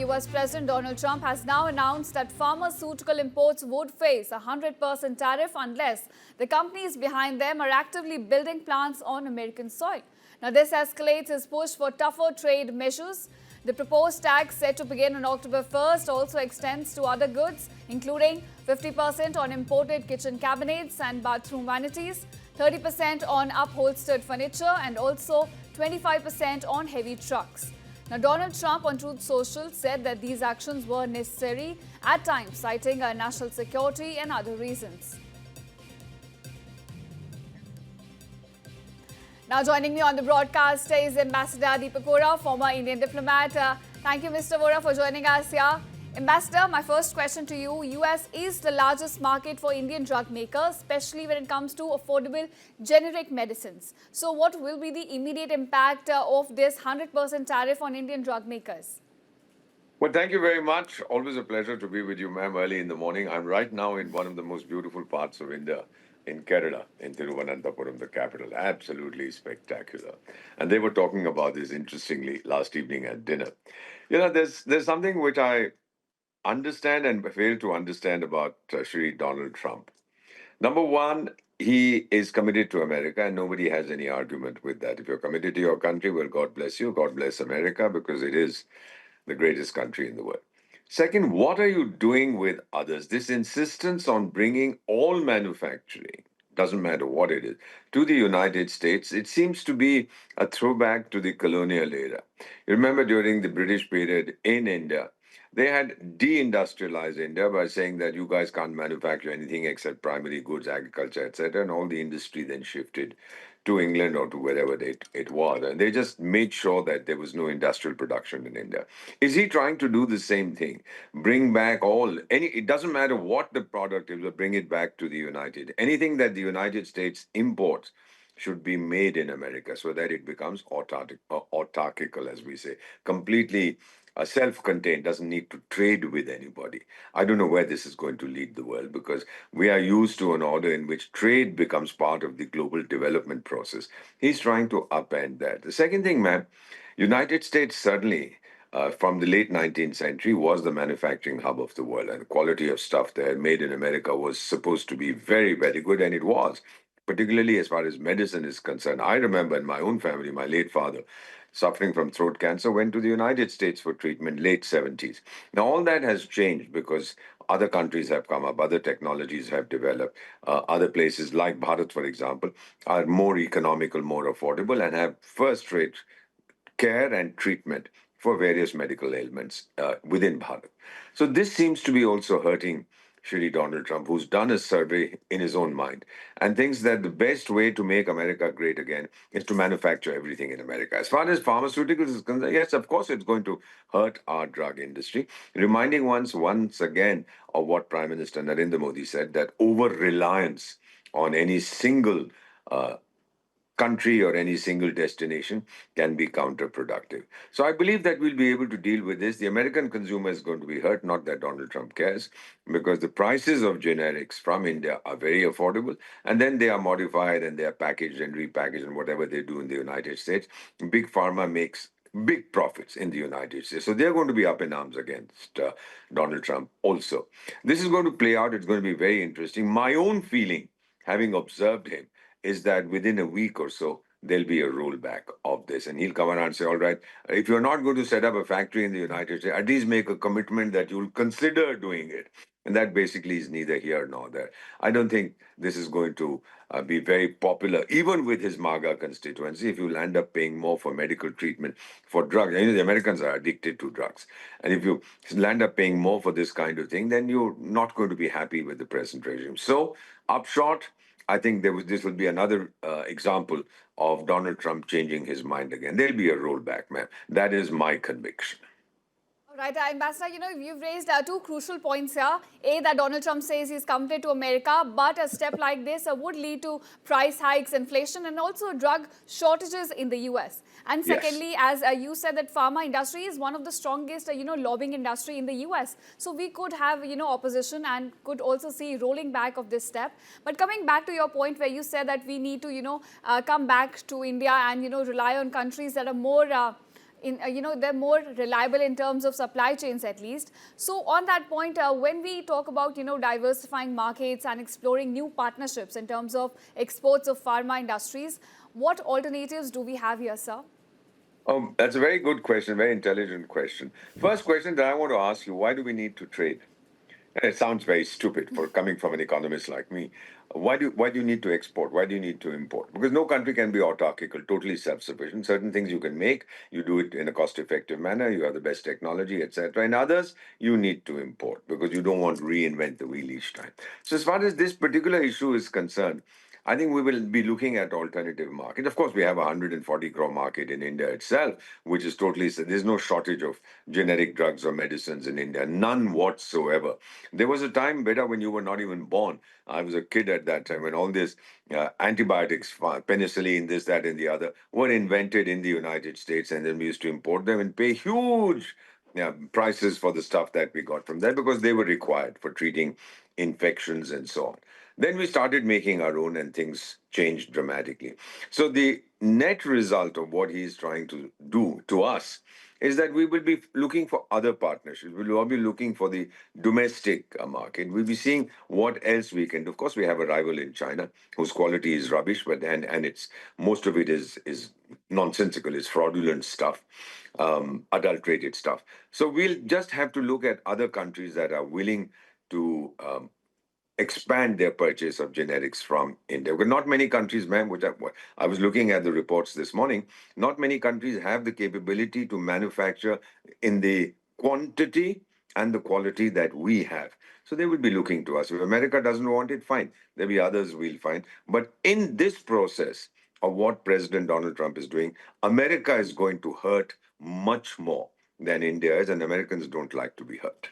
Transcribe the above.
US President Donald Trump has now announced that pharmaceutical imports would face a 100% tariff unless the companies behind them are actively building plants on American soil. Now, this escalates his push for tougher trade measures. The proposed tax, set to begin on October 1st, also extends to other goods, including 50% on imported kitchen cabinets and bathroom vanities, 30% on upholstered furniture, and also 25% on heavy trucks. Now, Donald Trump on Truth Social said that these actions were necessary at times, citing national security and other reasons. Now, joining me on the broadcast is Ambassador Deepak Vora, former Indian diplomat. Thank you, Mr. Vora, for joining us here. Ambassador, my first question to you. US is the largest market for Indian drug makers, especially when it comes to affordable generic medicines. So what will be the immediate impact of this 100% tariff on Indian drug makers? Well, thank you very much. Always a pleasure to be with you, ma'am, early in the morning. I'm right now in one of the most beautiful parts of India, in Kerala, in Thiruvananthapuram, the capital. Absolutely spectacular. And they were talking about this, interestingly, last evening at dinner. You know, there's something which I understand and fail to understand about Shri Donald Trump. Number one, he is committed to America, and nobody has any argument with that. If you're committed to your country, well, God bless you. God bless America, because it is the greatest country in the world. Second, what are you doing with others? This insistence on bringing all manufacturing, doesn't matter what it is, to the United States, it seems to be a throwback to the colonial era. You remember during the British period in India, they had deindustrialized India by saying that you guys can't manufacture anything except primary goods, agriculture, etc. And all the industry then shifted to England or to wherever it was. And they just made sure that there was no industrial production in India. Is he trying to do the same thing? Bring back it doesn't matter what the product is, but bring it back to the anything that the United States imports should be made in America so that it becomes autarkical, as we say, completely self-contained, doesn't need to trade with anybody. I don't know where this is going to lead the world, because we are used to an order in which trade becomes part of the global development process. He's trying to upend that. The second thing, ma'am, United States certainly from the late 19th century was the manufacturing hub of the world, and the quality of stuff they had made in America was supposed to be very, very good, and it was, particularly as far as medicine is concerned. I remember in my own family, my late father, suffering from throat cancer, went to the United States for treatment, late 70s. Now, all that has changed because other countries have come up, other technologies have developed, other places like Bharat, for example, are more economical, more affordable, and have first-rate care and treatment for various medical ailments within Bharat. So this seems to be also hurting Shri Donald Trump, who's done a survey in his own mind and thinks that the best way to make America great again is to manufacture everything in America. As far as pharmaceuticals is concerned, yes, of course, it's going to hurt our drug industry. Reminding once again of what Prime Minister Narendra Modi said, that over-reliance on any single country or any single destination can be counterproductive. So I believe that we'll be able to deal with this. The American consumer is going to be hurt, not that Donald Trump cares, because the prices of generics from India are very affordable, and then they are modified and they are packaged and repackaged and whatever they do in the United States. Big Pharma makes big profits in the United States. So they're going to be up in arms against Donald Trump also. This is going to play out. It's going to be very interesting. My own feeling, having observed him, is that within a week or so, there'll be a rollback of this. And he'll come around and say, all right, if you're not going to set up a factory in the United States, at least make a commitment that you'll consider doing it. And that basically is neither here nor there. I don't think this is going to be very popular, even with his MAGA constituency, if you'll end up paying more for medical treatment for drugs. You know, the Americans are addicted to drugs. And if you end up paying more for this kind of thing, then you're not going to be happy with the present regime. So, upshot, I think this will be another example of Donald Trump changing his mind again. There'll be a rollback, ma'am. That is my conviction. Right, Ambassador, you've raised two crucial points here. A, that Donald Trump says he's committed to America, but a step like this would lead to price hikes, inflation, and also drug shortages in the US. And secondly, Yes. as you said, that pharma industry is one of the strongest, lobbying industry in the US. So we could have, opposition and could also see rolling back of this step. But coming back to your point where you said that we need to, come back to India and, rely on countries that are more they're more reliable in terms of supply chains at least. So on that point, when we talk about diversifying markets and exploring new partnerships in terms of exports of pharma industries, what alternatives do we have here, sir? That's a very good question, very intelligent question. First question that I want to ask you: why do we need to trade? And it sounds very stupid for coming from an economist like me. Why do you need to export? Why do you need to import? Because no country can be autarkical, totally self-sufficient. Certain things you can make, you do it in a cost-effective manner, you have the best technology, etc. And others, you need to import because you don't want to reinvent the wheel each time. So as far as this particular issue is concerned, I think we will be looking at alternative markets. Of course, we have a 140 crore market in India itself, which is totally, there's no shortage of generic drugs or medicines in India, none whatsoever. There was a time, better when you were not even born. I was a kid at that time when all these antibiotics, penicillin, this, that, and the other, were invented in the United States, and then we used to import them and pay huge prices for the stuff that we got from there because they were required for treating infections and so on. Then we started making our own, and things changed dramatically. So the net result of what he's trying to do to us is that we will be looking for other partnerships. We'll all be looking for the domestic market. We'll be seeing what else we can do. Of course, we have a rival in China whose quality is rubbish, but and it's most of it is nonsensical, is fraudulent stuff, adulterated stuff. So we'll just have to look at other countries that are willing to expand their purchase of generics from India. Because not many countries, ma'am, which I was looking at the reports this morning, not many countries have the capability to manufacture in the quantity and the quality that we have. So they will be looking to us. If America doesn't want it, fine. There'll be others we'll find. But in this process of what President Donald Trump is doing, America is going to hurt much more than India is, and Americans don't like to be hurt.